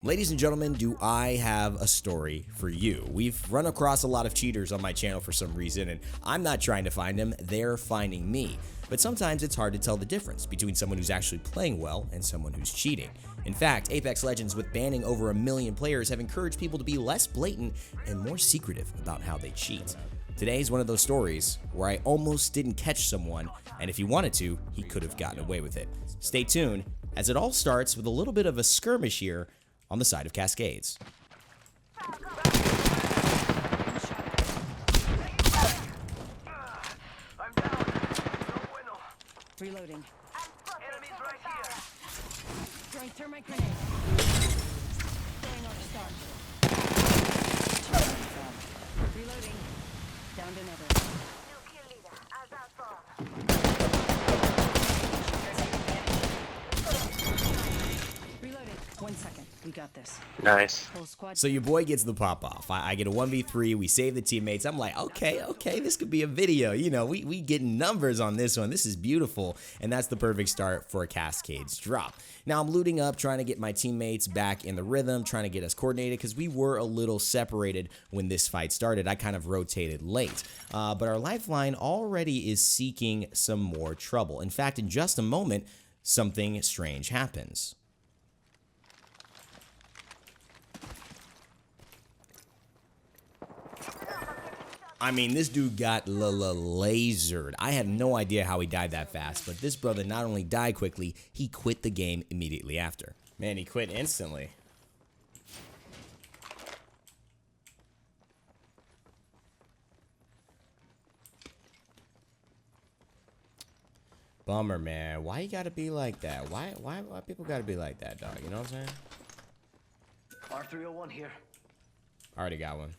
Ladies and gentlemen, do I have a story for you? We've run across a lot of cheaters on my channel for some reason, and I'm not trying to find them, they're finding me. But sometimes it's hard to tell the difference between someone who's actually playing well and someone who's cheating. In fact, Apex Legends, with banning over 1 million players, have encouraged people to be less blatant and more secretive about how they cheat. Today's one of those stories where I almost didn't catch someone, and if he wanted to, he could have gotten away with it. Stay tuned, as it all starts with a little bit of a skirmish here on the side of Cascades. Reloading. Enemies right here. Throwing thermite grenade. Throwing off star. Reloading. Downed another. Reloading. 1 second. We got this. Nice. Whole squad. So your boy gets the pop off. I get a 1v3, we save the teammates. I'm like, okay, this could be a video. You know, we getting numbers on this one. This is beautiful. And that's the perfect start for a Cascades drop. Now I'm looting up, trying to get my teammates back in the rhythm, trying to get us coordinated because we were a little separated when this fight started. I kind of rotated late. But our lifeline already is seeking some more trouble. In fact, in just a moment, something strange happens. I mean, this dude got lasered. I have no idea how he died that fast, but this brother not only died quickly, he quit the game immediately after. Man, he quit instantly. Bummer, man. Why you gotta be like that? Why people gotta be like that, dog? You know what I'm saying? R301 here. Already got one.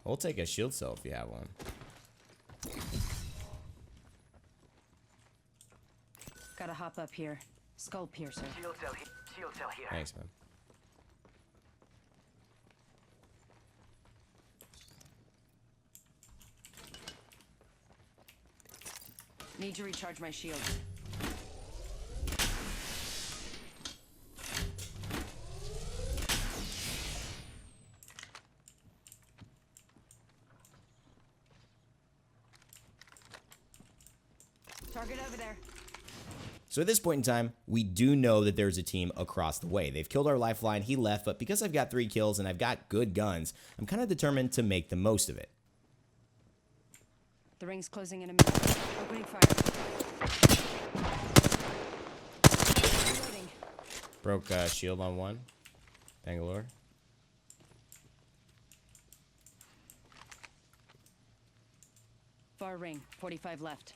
We'll take a shield cell if you have one. Gotta hop up here. Skull piercer. Shield cell here. Thanks, man. Need to recharge my shield. Target over there. So at this point in time, we do know that there's a team across the way. They've killed our lifeline, he left, but because I've got 3 kills and I've got good guns, I'm kind of determined to make the most of it. The ring's closing in a minute. Opening fire. Reloading. Broke shield on one. Bangalore. Far ring. 45 left.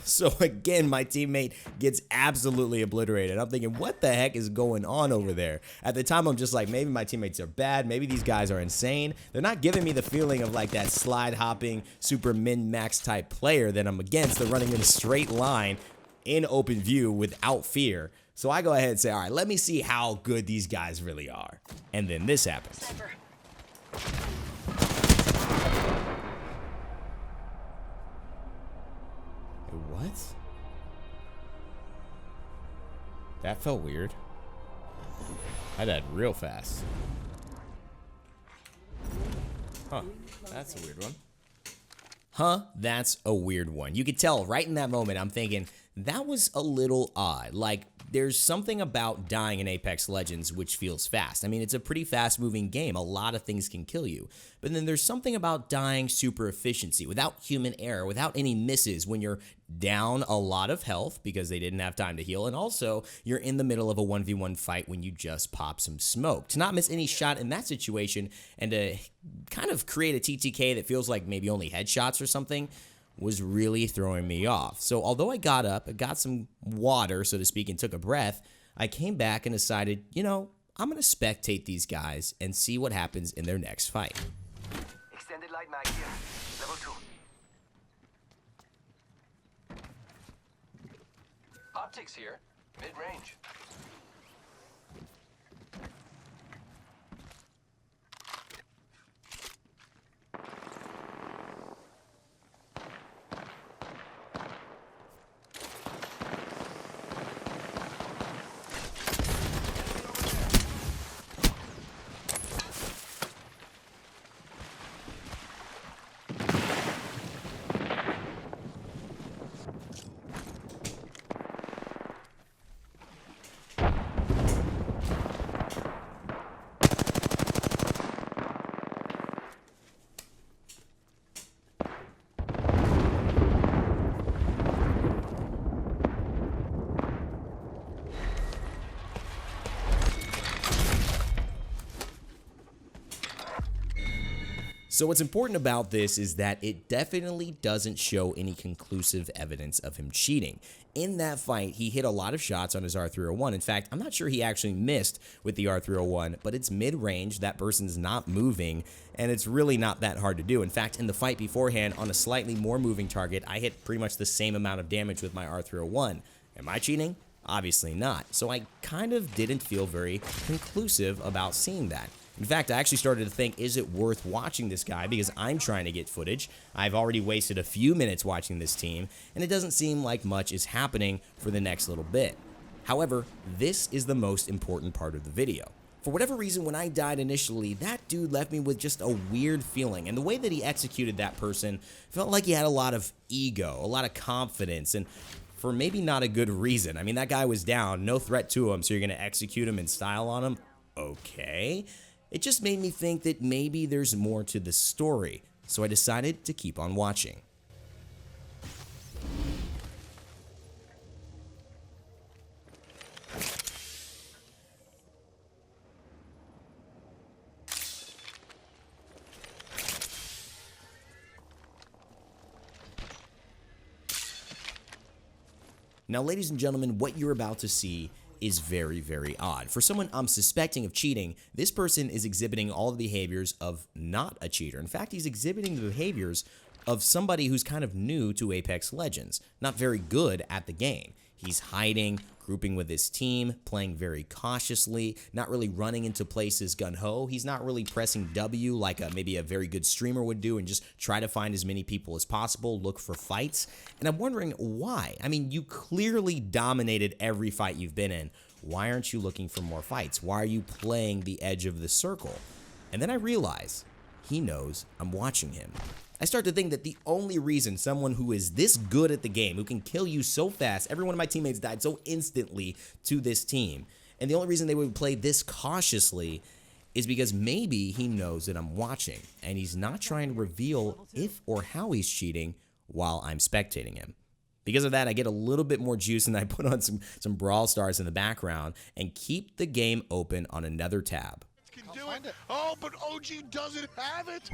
So again, my teammate gets absolutely obliterated. I'm thinking, what the heck is going on over there? At the time, I'm just like, maybe my teammates are bad. Maybe these guys are insane. They're not giving me the feeling of like that slide hopping, super min-max type player that I'm against. They're running in a straight line in open view without fear. So I go ahead and say, all right, let me see how good these guys really are. And then this happens. Sniper. What? That felt weird. I died real fast. Huh, that's a weird one. Huh, that's a weird one. You could tell right in that moment, I'm thinking, that was a little odd. Like, there's something about dying in Apex Legends which feels fast. I mean, it's a pretty fast-moving game. A lot of things can kill you. But then there's something about dying super efficiency, without human error, without any misses, when you're down a lot of health because they didn't have time to heal, and also you're in the middle of a 1v1 fight when you just pop some smoke. To not miss any shot in that situation and to kind of create a TTK that feels like maybe only headshots or something was really throwing me off. So although I got up, I got some water, so to speak, and took a breath, I came back and decided, you know, I'm going to spectate these guys and see what happens in their next fight. Extended light mag here. Level 2. Optics here. Mid-range. So what's important about this is that it definitely doesn't show any conclusive evidence of him cheating. In that fight, he hit a lot of shots on his R301. In fact, I'm not sure he actually missed with the R301, but it's mid-range, that person's not moving, and it's really not that hard to do. In fact, in the fight beforehand, on a slightly more moving target, I hit pretty much the same amount of damage with my R301. Am I cheating? Obviously not. So I kind of didn't feel very conclusive about seeing that. In fact, I actually started to think, is it worth watching this guy because I'm trying to get footage? I've already wasted a few minutes watching this team, and it doesn't seem like much is happening for the next little bit. However, this is the most important part of the video. For whatever reason, when I died initially, that dude left me with just a weird feeling, and the way that he executed that person felt like he had a lot of ego, a lot of confidence, and for maybe not a good reason. I mean, that guy was down, no threat to him, so you're going to execute him in style on him? Okay. It just made me think that maybe there's more to the story, so I decided to keep on watching. Now, ladies and gentlemen, what you're about to see is very, very odd. For someone I'm suspecting of cheating, this person is exhibiting all the behaviors of not a cheater. In fact, he's exhibiting the behaviors of somebody who's kind of new to Apex Legends, not very good at the game. He's hiding, grouping with his team, playing very cautiously, not really running into places gun-ho. He's not really pressing W like maybe a very good streamer would do and just try to find as many people as possible, look for fights. And I'm wondering why. I mean, you clearly dominated every fight you've been in. Why aren't you looking for more fights? Why are you playing the edge of the circle? And then I realize he knows I'm watching him. I start to think that the only reason someone who is this good at the game, who can kill you so fast, every one of my teammates died so instantly to this team, and the only reason they would play this cautiously is because maybe he knows that I'm watching, and he's not trying to reveal if or how he's cheating while I'm spectating him. Because of that, I get a little bit more juice, and I put on some Brawl Stars in the background and keep the game open on another tab. Can do it. Oh, but OG doesn't have it.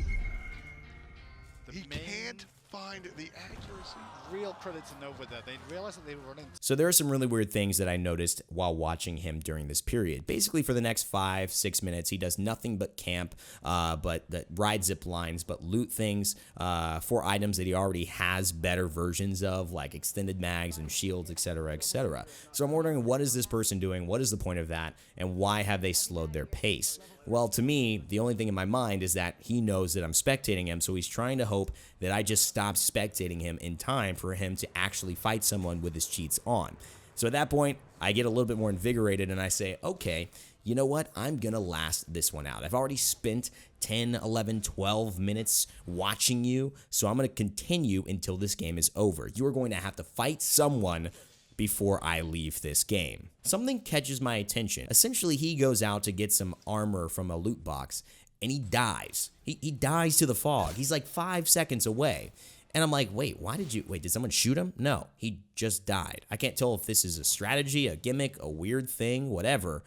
He can't find the accuracy. Real credit to Nova that they realized that they were running. So there are some really weird things that I noticed while watching him during this period. Basically, for the next 5-6 minutes, he does nothing but camp, ride zip lines, but loot things for items that he already has better versions of, like extended mags and shields, etc., etc. So I'm wondering, what is this person doing? What is the point of that? And why have they slowed their pace? Well, to me, the only thing in my mind is that he knows that I'm spectating him, so he's trying to hope that I just stop spectating him in time for him to actually fight someone with his cheats on. So at that point, I get a little bit more invigorated and I say, okay, you know what? I'm gonna last this one out. I've already spent 10, 11, 12 minutes watching you, so I'm gonna continue until this game is over. You are going to have to fight someone before I leave this game. Something catches my attention. Essentially, he goes out to get some armor from a loot box, and he dies. He dies to the fog. He's like 5 seconds away. And I'm like, wait, did someone shoot him? No, he just died. I can't tell if this is a strategy, a gimmick, a weird thing, whatever,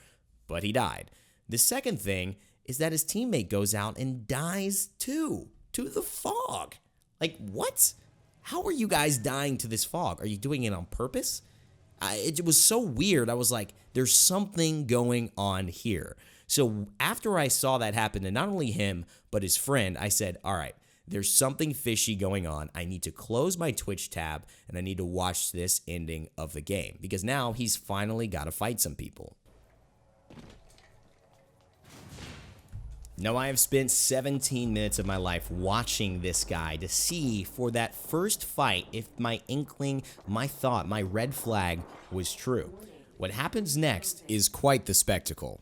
but he died. The second thing is that his teammate goes out and dies too, to the fog. Like, what? How are you guys dying to this fog? Are you doing it on purpose? It was so weird. I was like, there's something going on here. So after I saw that happen to not only him, but his friend, I said, all right, there's something fishy going on. I need to close my Twitch tab, and I need to watch this ending of the game, because now he's finally got to fight some people. Now, I have spent 17 minutes of my life watching this guy to see for that first fight if my inkling, my thought, my red flag was true. What happens next is quite the spectacle.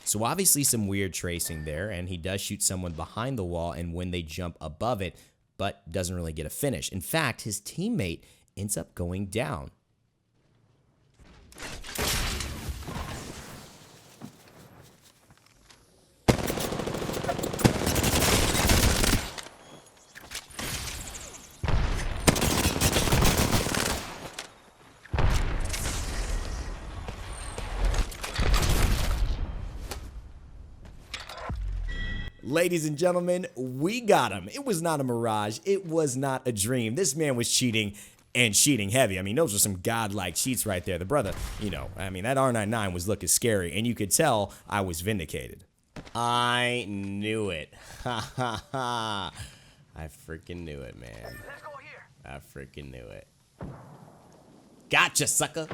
So obviously some weird tracing there, and he does shoot someone behind the wall and when they jump above it, but doesn't really get a finish. In fact, his teammate ends up going down. Ladies and gentlemen, we got him. It was not a mirage. It was not a dream. This man was cheating and cheating heavy. I mean, those are some godlike cheats right there. The brother, you know, I mean, that R99 was looking scary, and you could tell I was vindicated. I knew it. Ha ha ha. I freaking knew it, man. Let's go here. I freaking knew it. Gotcha, sucker.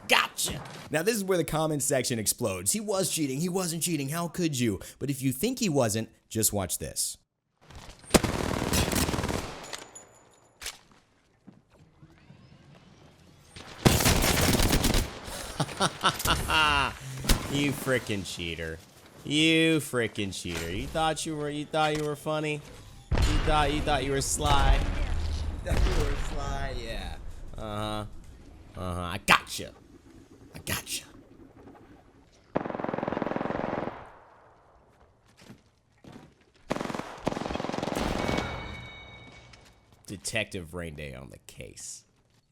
Gotcha. Now, this is where the comment section explodes. He was cheating. He wasn't cheating. How could you? But if you think he wasn't, just watch this. You freaking cheater. You freaking cheater. You thought you were funny? You thought you were sly? You thought you were sly? Yeah. I gotcha. I gotcha. Detective Rain Day on the case.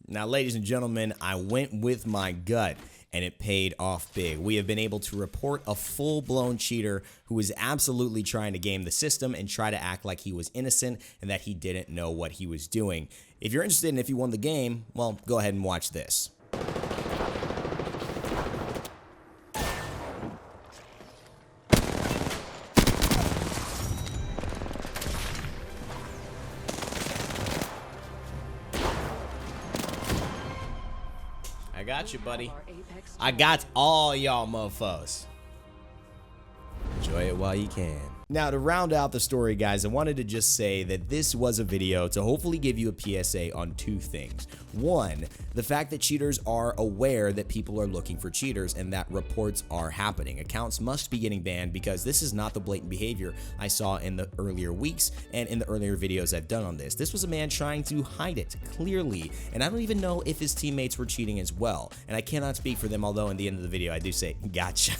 Now, ladies and gentlemen, I went with my gut, and it paid off big. We have been able to report a full-blown cheater who was absolutely trying to game the system and try to act like he was innocent and that he didn't know what he was doing. If you're interested in if he won the game, well, go ahead and watch this. I got you, buddy. I got all y'all mofos. Enjoy it while you can. Now, to round out the story, guys, I wanted to just say that this was a video to hopefully give you a PSA on two things. One, the fact that cheaters are aware that people are looking for cheaters and that reports are happening. Accounts must be getting banned because this is not the blatant behavior I saw in the earlier weeks and in the earlier videos I've done on this. This was a man trying to hide it clearly, and I don't even know if his teammates were cheating as well. And I cannot speak for them, although in the end of the video I do say, gotcha.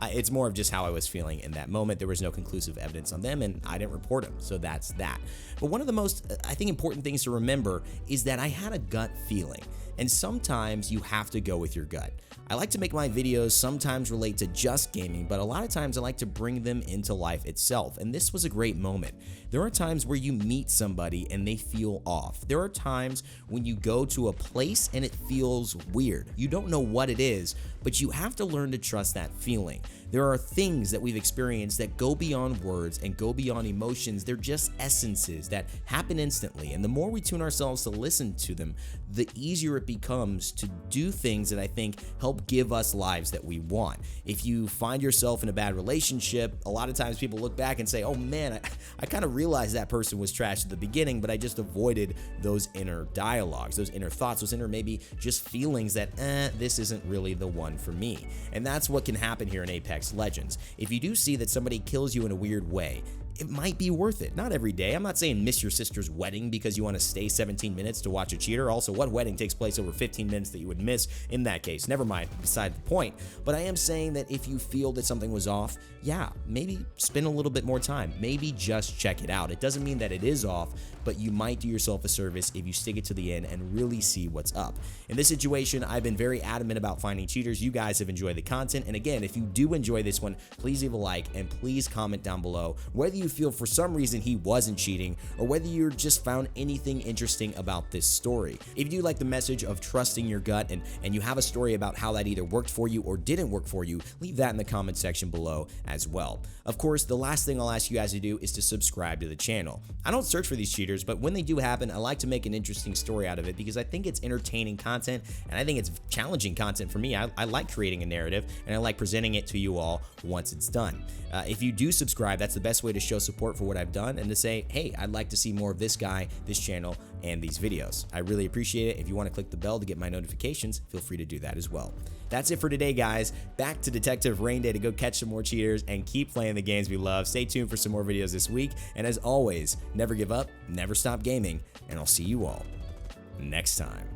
It's more of just how I was feeling in that moment. There was no conclusive evidence on them, and I didn't report them, so that's that. But one of the most, I think, important things to remember is that I had a gut feeling, and sometimes you have to go with your gut. I like to make my videos sometimes relate to just gaming, but a lot of times I like to bring them into life itself, and this was a great moment. There are times where you meet somebody and they feel off. There are times when you go to a place and it feels weird. You don't know what it is, but you have to learn to trust that feeling. There are things that we've experienced that go beyond words and go beyond emotions. They're just essences that happen instantly, and the more we tune ourselves to listen to them, the easier it becomes to do things that I think help give us lives that we want. If you find yourself in a bad relationship, a lot of times people look back and say, oh man, I kind of realized that person was trash at the beginning, but I just avoided those inner dialogues, those inner thoughts, those inner maybe just feelings that, this isn't really the one for me. And that's what can happen here in Apex Legends. If you do see that somebody kills you in a weird way, it might be worth it. Not every day. I'm not saying miss your sister's wedding because you want to stay 17 minutes to watch a cheater. Also, what wedding takes place over 15 minutes that you would miss in that case? Never mind, beside the point. But I am saying that if you feel that something was off, yeah, maybe spend a little bit more time. Maybe just check it out. It doesn't mean that it is off, but you might do yourself a service if you stick it to the end and really see what's up. In this situation, I've been very adamant about finding cheaters. You guys have enjoyed the content. And again, if you do enjoy this one, please leave a like and please comment down below whether you feel for some reason he wasn't cheating or whether you just found anything interesting about this story. If you like the message of trusting your gut and you have a story about how that either worked for you or didn't work for you, leave that in the comment section below as well. Of course, the last thing I'll ask you guys to do is to subscribe to the channel. I don't search for these cheaters, but when they do happen, I like to make an interesting story out of it because I think it's entertaining content and I think it's challenging content for me. I like creating a narrative and I like presenting it to you all once it's done. If you do subscribe, that's the best way to show support for what I've done and to say, hey, I'd like to see more of this guy, this channel, and these videos. I really appreciate it. If you want to click the bell to get my notifications, feel free to do that as well. That's it for today, guys. Back to Detective Rain Day to go catch some more cheaters and keep playing the games we love. Stay tuned for some more videos this week. And as always, never give up, never stop gaming, and I'll see you all next time.